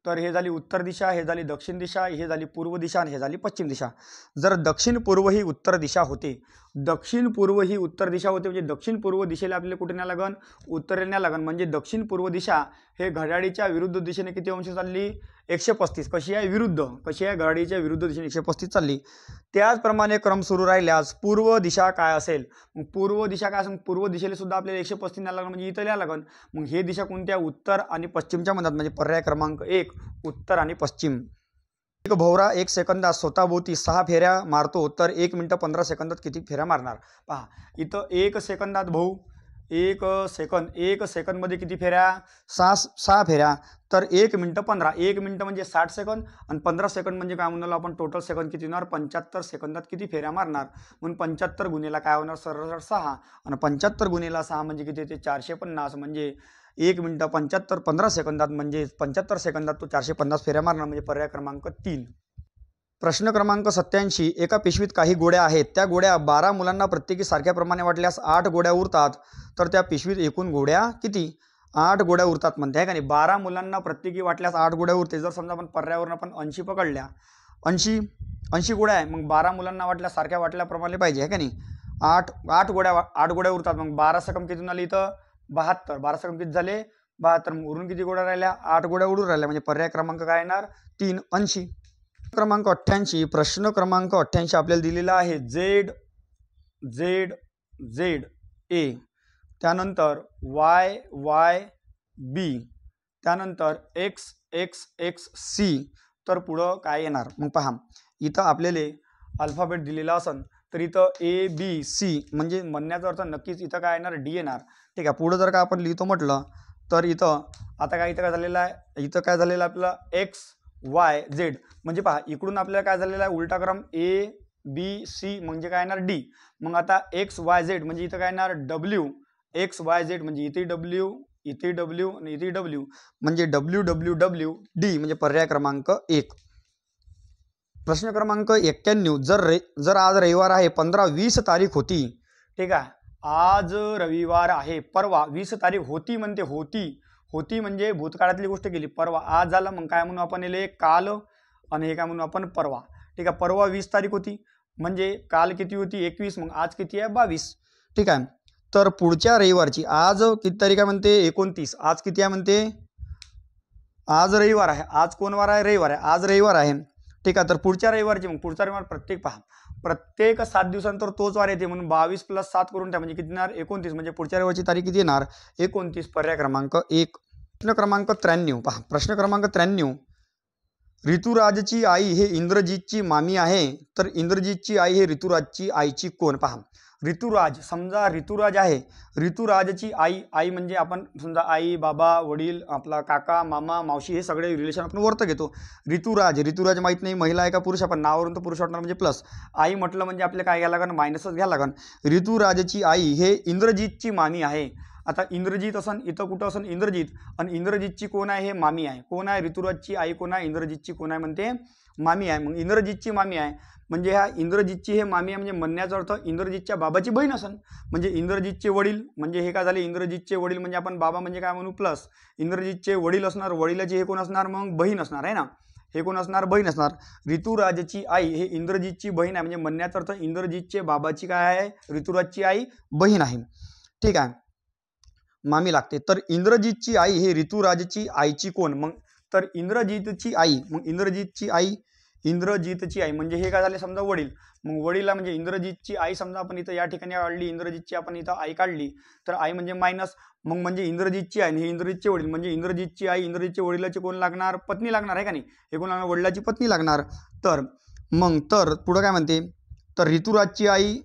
तर हे झाली उत्तर दिशा, हे झाली दक्षिण दिशा, हे झाली पूर्व दिशा आणि हे झाली पश्चिम दिशा. जर दक्षिण पूर्व ही उत्तर दिशा होते म्हणजे दक्षिण पूर्व दिशेला आपल्याला कुठे न्याय लागन उत्तरेला न्याय लागन. म्हणजे दक्षिण पूर्व दिशा हे घड्याळीच्या विरुद्ध दिशेने किती अंश चालली 135. कशी आहे घड्याळीच्या विरुद्ध दिशेने 135 चालली. त्याचप्रमाणे क्रम सुरू राहिल्यास पूर्व दिशा काय असेल. मग पूर्व दिशेला सुद्धा आपल्याला 135 न्याय लागन म्हणजे इथं न्याय लागन. मग हे दिशा कोणत्या उत्तर आणि पश्चिमच्या मधात म्हणजे पर्याय क्रमांक 1 उत्तर आणि पश्चिम. एक भोवरा 1 सेकंदात स्वतःभोवती 6 फेऱ्या मारतो तर 1 मिनिट 15 सेकंदात किती फेऱ्या मारणार. पहा इथं 1 सेकंदात भाऊ 1 सेकंद मध्ये किती फेऱ्या 6 फेऱ्या तर 1 मिनिट 15. 1 मिनिट म्हणजे 60 सेकंद आणि 15 सेकंद म्हणजे काय म्हणालो आपण टोटल सेकंद किती होणार 75 सेकंदात किती फेऱ्या मारणार. म्हणून 75 गुणिला काय होणार सरळ 6 आणि 75 गुणिला 6 म्हणजे किती ते 450 म्हणजे 1 मिनिट 15 सेकंदात म्हणजे 75 सेकंदात तो 450 फेऱ्या मारणार म्हणजे पर्याय क्रमांक 3. प्रश्न क्रमांक 87 एका पिशवीत काही गोळ्या आहेत. त्या गोळ्या 12 मुलांना प्रत्येकी सारख्या प्रमाणे वाटल्यास 8 गोळ्या उरतात. तर त्या पिशवीत एकूण गोळ्या किती 8 गोळ्या उरतात म्हणते आहे का नाही. 12 मुलांना प्रत्येकी वाटल्यास 8 गोळ्या उरते. जर समजा आपण पर्यावरण आपण 80 पकडल्या 80 गोळ्या आहे, मग 12 मुलांना वाटल्या सारख्या वाटल्याप्रमाणे पाहिजे आहे का नाही. 8 गोळ्या उरतात, मग 12 सकम किती झाली इथं 72, 12 सकम किती झाले 72, मग उरून किती गोळ्या राहिल्या 8 गोळ्या उडून राहिल्या, म्हणजे पर्याय क्रमांक काय येणार 3. 80. क्रमांक 88, प्रश्न क्रमांक 88 आपल्याला दिलेला आहे Z A, त्यानंतर Y B, त्यानंतर X C, तर पुढं काय येणार. मग पहा इथं आपल्याला अल्फाबेट दिलेला असन तर इथं ABC म्हणजे म्हणण्याचा अर्थ नक्कीच इथं काय येणार D येणार. ठीक आहे, पुढं जर का आपण लिहितो म्हटलं तर इथं आता काय इथं काय झालेलं आहे, इथं काय झालेलं आहे आपलं XYZ, म्हणजे पहा इकडून आपल्याला काय झालेला आहे उलटा क्रम ABC म्हणजे काय येणार D. मग आता XYZ म्हणजे इथं काय येणार WXYZ, म्हणजे इथे W आणि इथे W, म्हणजे WWWD, म्हणजे पर्याय क्रमांक 1. प्रश्न क्रमांक 91, जर आज रविवार आहे 15-20 तारीख होती. ठीक आहे, आज रविवार आहे, परवा 20 तारीख होती म्हणते, होती म्हणजे भूतकाळातली गोष्ट केली. परवा आज झालं, मग काय म्हणू आपण याला काल, आणि हे काय म्हणू आपण परवा. ठीक आहे, परवा 20 तारीख होती म्हणजे काल किती होती 21, मग आज किती आहे 22. ठीक आहे, तर पुढच्या रविवारची आज किती तारीख आहे म्हणते 29, आज किती आहे म्हणते आज रविवार आहे, आज कोण वार आहे रविवार आहे, आज रविवार आहे. ठीक आहे, तर पुढच्या रविवारची, मग पुढचा रविवार प्रत्येक 7 दिवसांतर तोच वार येते, म्हणून 22 + 7 करून त्या म्हणजे किती येणार 29, म्हणजे पुढच्या रविवारची तारीख किती येणार 29, पर्याय क्रमांक 1. प्रश्न क्रमांक 93 पहा, प्रश्न क्रमांक 93, ऋतुराजची आई हे इंद्रजीतची मामी आहे, तर इंद्रजीतची आई हे ऋतुराजची आईची कोण. पहा ऋतुराज, समजा ऋतुराज आहे, ऋतुराजची आई म्हणजे आपण समजा आई बाबा वडील आपला काका मामा मावशी हे सगळे रिलेशन आपण वर्त घेतो. ऋतुराज माहीत नाही महिला आहे का पुरुष, आपण नावावरून तर पुरुष वाटणार म्हणजे प्लस, आई म्हटलं म्हणजे आपल्याला काय घ्यायला लागेल मायनसच घ्यायला लागेल. ऋतुराजची आई हे इंद्रजीतची मामी आहे. आता इंद्रजीत असन इथं कुठं असन इंद्रजीत, आणि इंद्रजीतची कोण आहे हे मामी आहे. कोण आहे ऋतुराजची आई कोण आहे इंद्रजीतची कोण आहे म्हणते मामी आहे. मग इंद्रजीतची मामी आहे म्हणजे ह्या इंद्रजीतची हे मामी आहे, म्हणजे म्हणण्याचा अर्थ इंद्रजीतच्या बाबाची बहीण असन, म्हणजे इंद्रजीतचे वडील, म्हणजे हे काय झाले इंद्रजीतचे वडील, म्हणजे आपण बाबा म्हणजे काय म्हणू प्लस इंद्रजीतचे वडील असणार, वडिलाची हे कोण असणार मग बहीण असणार आहे ना, हे कोण असणार बहीण असणार. ऋतुराजची आई हे इंद्रजीतची बहीण आहे, म्हणजे म्हणण्याचा अर्थ इंद्रजीतचे बाबाची काय आहे ऋतुराजची आई बहीण आहे. ठीक आहे, मामी लागते. तर इंद्रजीतची आई हे ऋतुराजची आईची कोण, मग तर इंद्रजीतची आई, मग इंद्रजीतची आई म्हणजे हे काय झाले समजा वडील, मग वडीलला म्हणजे इंद्रजीतची आई समजा आपण इथं या ठिकाणी काढली इंद्रजीतची आपण इथं आई काढली, तर आई म्हणजे मायनस, मग म्हणजे इंद्रजीतची आई हे इंद्रजीतचे वडील, म्हणजे इंद्रजीतची आई इंद्रजीतच्या वडिलाची कोण लागणार पत्नी लागणार आहे का नाही, हे कोण लागणार वडिलाची पत्नी लागणार. तर मग तर पुढं काय म्हणते, तर ऋतुराजची आई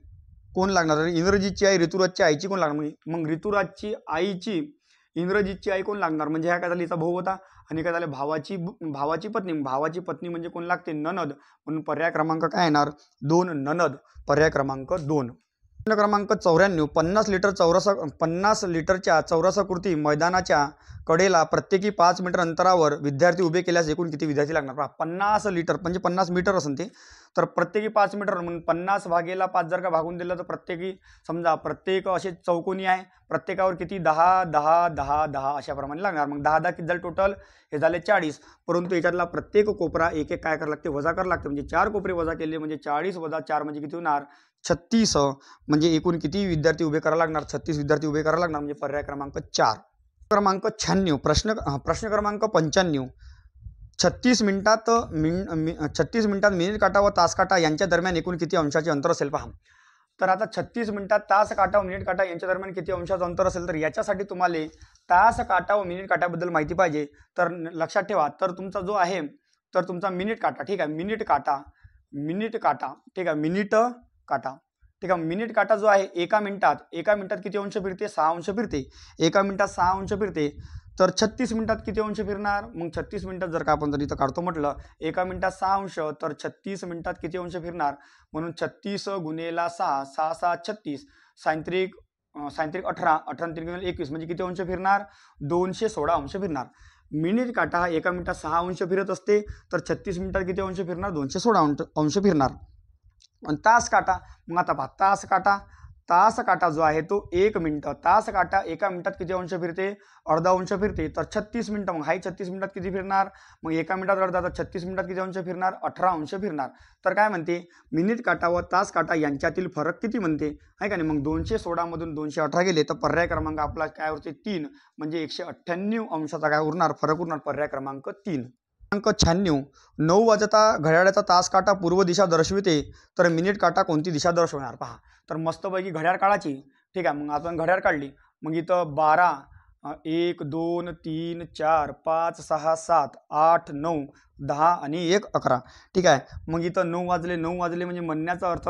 कोण लागणार इंद्रजीतची आई ऋतुराजच्या आईची कोण लागणार, मग ऋतुराजची आईची इंद्रजीतची आई कोण लागणार, म्हणजे ह्या काय झाली हिचा भाऊ होता आणि काय झालं भावाची पत्नी म्हणजे कोण लागते ननद, म्हणून पर्याय क्रमांक काय येणार 2 ननद, पर्याय क्रमांक 2. प्रश्न क्रमांक 94, 50 लिटरच्या चौरसाकृती मैदानाच्या कडेला प्रत्येकी 5 मीटर अंतरावर विद्यार्थी उभे केल्यास एकूण किती विद्यार्थी लागणार. 50 लिटर म्हणजे 50 मीटर असेल ते, तर प्रत्येकी 5 मीटर म्हणून 50 भागेला 5 जर का भागून दिलं तर प्रत्येकी समजा प्रत्येक असे चौकोनी आहे, प्रत्येकावर किती 10 10 10 10 अशाप्रमाणे लागणार. मग 10 10 किती झाले टोटल हे झाले 40, परंतु याच्यातला प्रत्येक कोपरा एक एक काय करावं लागते वजा करावं लागते, म्हणजे 4 कोपरे वजा केले म्हणजे 40 + 4 म्हणजे किती होणार 36, म्हणजे एकूण किती विद्यार्थी उभे करायला लागणार 36 विद्यार्थी उभे करायला लागणार, म्हणजे पर्याय क्रमांक 4. क्रमांक 96 प्रश्न क्रमांक 95, 36 मिनिटात मिनिट काटा व तास काटा यांच्या दरम्यान एकूण किती अंशाचे अंतर असेल पहा. तर आता 36 मिनिटात तास काटा व मिनिट काटा यांच्या दरम्यान किती अंशाचं अंतर असेल, तर याच्यासाठी तुम्हाला तास काटा व मिनिट काट्याबद्दल माहिती पाहिजे. तर लक्षात ठेवा, तर तुमचा जो आहे तर तुमचा मिनिट काटा, ठीक आहे मिनिट काटा ठीक आहे मिनिट काटा जो आहे एका मिनिटात किती अंश फिरते 6 अंश फिरते, एका मिनिटात 6 अंश फिरते, तर 36 मिनिटात किती अंश फिरणार, मग 36 मिनिटात जर का आपण जर इथं काढतो म्हटलं एका मिनिटात 6 अंश, तर 36 मिनिटात किती अंश फिरणार, म्हणून 36 गुणेला 6 6 6 36 सायंत्रिक 18 18 3 21 म्हणजे किती अंश फिरणार 216 अंश फिरणार. मिनिट काटा हा एका मिनिटात 6 अंश फिरत असते, तर 36 मिनिटात किती अंश फिरणार 216 अंश फिरणार. आणि तास काटा, मग आता पहा तास तास काटा जो आहे तो 1 मिनिट, तास काटा एका मिनिटात किती अंश फिरते, अर्धा अंश फिरते, तर 36 मिनिटं. मग हाही 36 मिनिटात किती फिरणार, मग एका मिनिटात अर्धा, तर 36 मिनिटात किती अंश फिरणार, 18 अंश फिरणार. तर काय म्हणते, मिनिट काटा व तास काटा यांच्यातील फरक किती म्हणते, आहे का नाही. मग 216 मधून 218 गेले तर पर्याय क्रमांक आपला काय उरते, 3, म्हणजे 198 अंशाचा काय उरणार, फरक उरणार, पर्याय क्रमांक 3. 96. 9 वाजता घड्याळाचा तास काटा पूर्व दिशा दर्शविते, तर मिनिट काटा कोणती दिशा दर्शवणार. पहा, तर मस्तपैकी घड्याळ काढायची. ठीक आहे, मग आपण घड्याळ काढली. मग इथं 12, 1, 2, 3, 4, 5, 6, 7, 8, 9, 10 आणि 1, 11. ठीक आहे, मग इथं 9 वाजले. 9 वाजले म्हणजे म्हणण्याचा अर्थ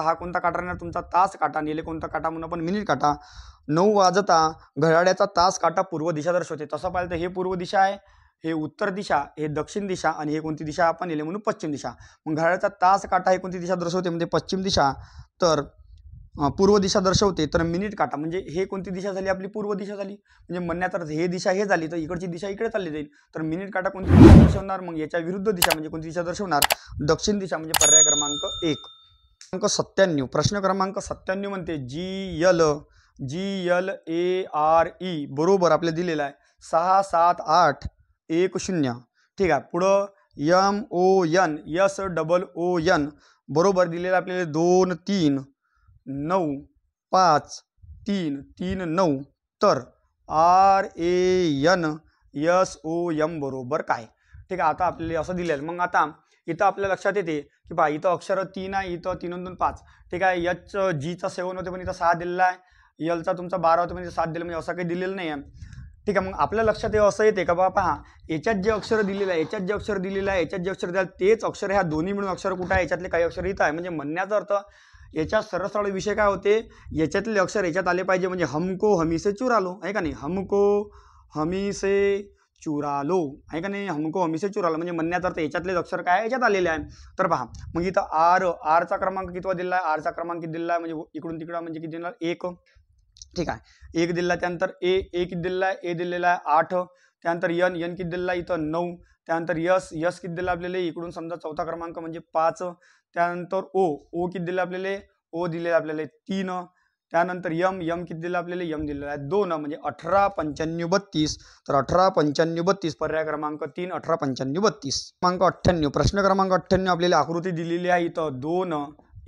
हा कोणता काटा राहणार तुमचा, तास काटा. आणि कोणता काटा म्हणून आपण, मिनिट काटा. 9 वाजता घड्याळाचा तास काटा पूर्व दिशा दर्शवते. तसं पाहिलं तर हे पूर्व दिशा आहे, हे उत्तर दिशा, हे दक्षिण दिशा, आणि हे कोणती दिशा आपण लिहिले म्हणून पश्चिम दिशा. मग घड्याळाचा तास काटा हे कोणती दिशा दर्शवते, म्हणजे पश्चिम दिशा. तर पूर्व दिशा दर्शवते. तर मिनिट काटा म्हणजे हे कोणती दिशा झाली, आपली पूर्व दिशा झाली. म्हणजे म्हणण्याचा अर्थ हे दिशा हे झाली, तर इकडची दिशा इकडे चालली जाईल. तर मिनिट काटा कोणती दिशा दर्शवणार, मग याच्या विरुद्ध दिशा म्हणजे कोणती दिशा दर्शवणार, दक्षिण दिशा, म्हणजे पर्याय क्रमांक 1. क्रमांक 97. प्रश्न क्रमांक 97 म्हणते GLARE बरोबर आपल्याला दिलेला आहे 67810. ठीक आहे, पुढं MONSOON बरोबर दिलेलं आपल्याला 2 3 9 5 3 3 9. तर RANSOM बरोबर काय. ठीक आहे, आता आपल्याला असं दिलेलं. मग आता इथं आपल्या लक्षात येते की पहा, इथं अक्षर 3 आहे, इथं 3 2 5. ठीक आहे, Gचा 7 होते पण इथं 6 दिलेला आहे, Lचा तुमचा 12 होते म्हणजे 7 दिलं, म्हणजे असं काही दिलेलं नाही आहे. ठीक आहे, मग आपल्या लक्षात असं येते का बाबा, पहा याच्यात जे अक्षर दिलेलं आहे, याच्यात जे अक्षर दिलेलं आहे, याच्यात जे अक्षर दिलं तेच अक्षर, ह्या दोन्ही मिळून अक्षर कुठं आहे, याच्यातले काही अक्षर इथं आहे. म्हणजे म्हणण्याचा अर्थ याच्यात सरळ सरळ विषय काय होते, याच्यातले अक्षर याच्यात आले पाहिजे. म्हणजे हमको हमी से चुरा लो, आहे का नाही, हमको हमी से चुरा लो, आहे का नाही, हमको हमी से चुरा लो. म्हणजे म्हणण्याचा अर्थ याच्यातले अक्षर काय याच्यात आलेले आहे. तर पहा, मग इथं आरचा क्रमांक कितवा दिला आहे, आरचा क्रमांक किती दिला आहे, म्हणजे इकडून तिकडं म्हणजे किती दिला, 1. ठीक आहे, 1 दिला. त्यानंतर ए किती दिलेला आहे, ए दिलेला आहे 8. त्यानंतर एन किती दिलेला आहे, इथं 9. त्यानंतर यस किती दिला आपल्याला, इकडून समजा चौथा क्रमांक म्हणजे 5. त्यानंतर ओ किती दिला आपल्याला, ओ दिलेला आपल्याला 3. त्यानंतर यम किती दिला आपल्याला, यम दिलेला आहे 2. म्हणजे 18 95 32. तर 18 95 32 पर्याय क्रमांक 3, 18 95 32. क्रमांक 98. प्रश्न क्रमांक 98 आपल्याला आकृती दिलेली आहे, इथं 2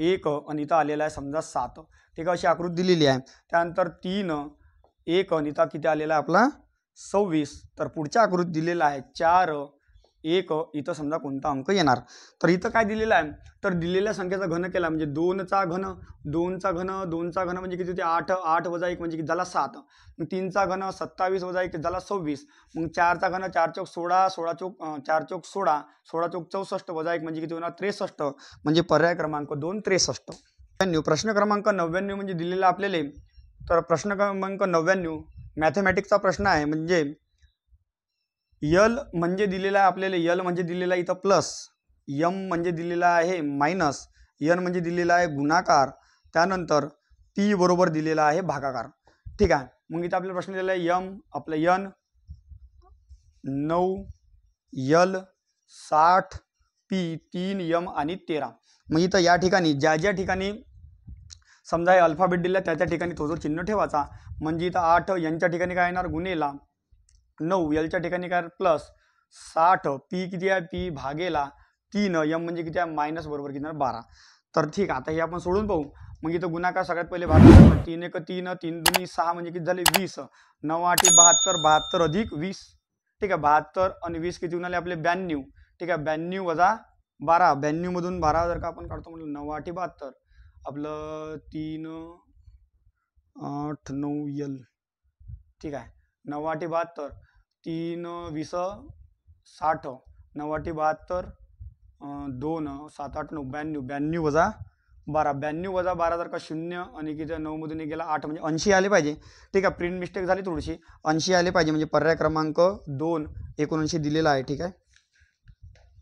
1 आणि इथं आलेला आहे समजा 7. ठीक आहे, अशी आकृती दिलेली आहे. त्यानंतर 3 1 आणि इथं किती आलेला आहे आपला 26. तर पुढच्या आकृती दिलेला आहे 4 1, इथं समजा कोणता अंक येणार. तर इथं काय दिलेलं आहे, तर दिलेल्या संख्येचा घन केला म्हणजे 2चा घन म्हणजे किती होते 8 8 वजा 1 म्हणजे किती झाला 7. मग 3चा घन 27 वजा 1 झाला 26. मग 4चा घन 4 चौक 16 16 चौक 4 चौक 16 16 चौक 64 वजा 1 म्हणजे किती होणार 63. म्हणजे पर्याय क्रमांक 2 63. प्रश्न क्रमांक 99 म्हणजे दिलेला आपल्याला. तर प्रश्न क्रमांक 99 मॅथमॅटिक्सचा प्रश्न आहे. म्हणजे यल म्हणजे दिलेला आहे आपल्याला, यल म्हणजे दिलेला आहे इथं प्लस, यम म्हणजे दिलेला आहे मायनस, एन म्हणजे दिलेला आहे गुणाकार, त्यानंतर पी बरोबर दिलेला आहे भागाकार. ठीक आहे, मग इथं आपल्याला प्रश्न दिलेला आहे यम आपलं एन 9 यल 60 पी 3 यम आणि 13. मग इथं या ठिकाणी ज्या ठिकाणी समजा हे अल्फाबेट दिला त्या ठिकाणी तो चिन्ह ठेवायचा. म्हणजे इथं 8 यांच्या ठिकाणी काय येणार गुणेला, 9 एलच्या ठिकाणी काय प्लस, 60 पी किती आहे पी भागेला 3 यम म्हणजे किती आहे मायनस बरोबर किती 12. तर ठीक आहे, आता हे आपण सोडून पाहू. मग इथं गुणाकार सगळ्यात पहिले भाग 3 1 3 3 2 6 म्हणजे किती झाले 20. 9 8 72 72 अधिक 20. ठीक आहे, 72 आणि 20 किती होऊन आले आपले 92. ठीक आहे, 92 वजा 12, 92 मधून 12 जर का आपण काढतो म्हटलं 9 8 72 आपलं 3 8 9 यल. ठीक आहे, 9 8 72 3 20 60 9 8 72 2 7 8 9 92 92 वजा 12 92 वजा 12 जर का 0 आणि किती 9 मधून गेला 8 म्हणजे 80 आले पाहिजे. ठीक आहे, प्रिंट मिस्टेक झाली थोडीशी, 80 आले पाहिजे. म्हणजे पर्याय क्रमांक 2 79 दिलेला आहे. ठीक आहे,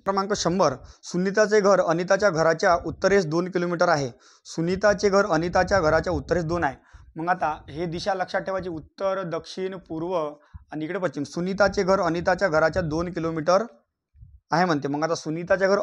क्रमांक 100 सुनीताचे घर अनिताच्या घराच्या उत्तरेस 2 किलोमीटर आहे. सुनीताचे घर अनिताच्या घराच्या उत्तरेस 2 आहे. मग आता हे दिशा लक्षात ठेवायची, उत्तर दक्षिण पूर्व आणि इकडे पश्चिम. सुनीताचे घर अनिताच्या घराच्या 2 किलोमीटर आहे म्हणते. मग आता सुनीताच्या घर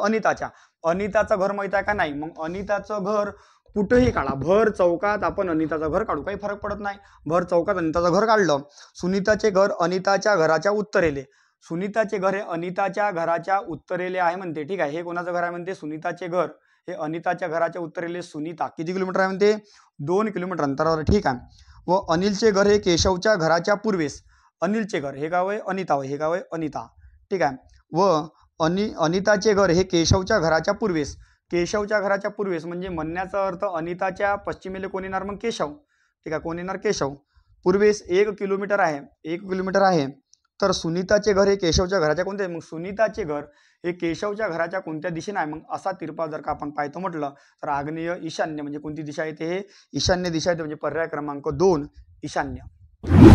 अनिताचं घर माहित आहे का नाही. मग अनिताचं घर कुठेही काढा, भर चौकात आपण अनिताचं घर काढू, काही फरक पडत नाही. भर चौकात अनिताचं घर काढलं. सुनीताचे घर अनिताच्या घराच्या उत्तरेले. सुनीताचे घर हे अनिताच्या घराच्या उत्तरेले आहे म्हणते. ठीक आहे, हे कोणाचं घर आहे म्हणते? सुनीताचे घर हे अनिताच्या घराच्या उत्तरेले. सुनीता किती किलोमीटर आहे म्हणते? 2 किलोमीटर अंतरावर. ठीक आहे. व अनिलचे घर हे केशवच्या घराच्या पूर्वेस. अनिलचे घर हे गाव आहे अनिता, हे गाव आहे अनिता. ठीक आहे. व अनिताचे घर हे केशवच्या घराच्या पूर्वेस. केशवच्या घराच्या पूर्वेस म्हणजे म्हणण्याचा अर्थ अनिताच्या पश्चिमेला कोण येणार मग? केशव. ठीक आहे, कोण येणार? केशव. पूर्वेस 1 किलोमीटर आहे. 1 किलोमीटर आहे. तर सुनीताचे घर हे केशवच्या घराच्या कोणत्या? मग सुनीताचे घर हे केशवच्या घराच्या कोणत्या दिशेने आहे? मग असा तिरपा जर का आपण पाहतो म्हटलं तर आग्नेय ईशान्य म्हणजे कोणती दिशा येते? हे ईशान्य दिशा येते. म्हणजे पर्याय क्रमांक 2 ईशान्य.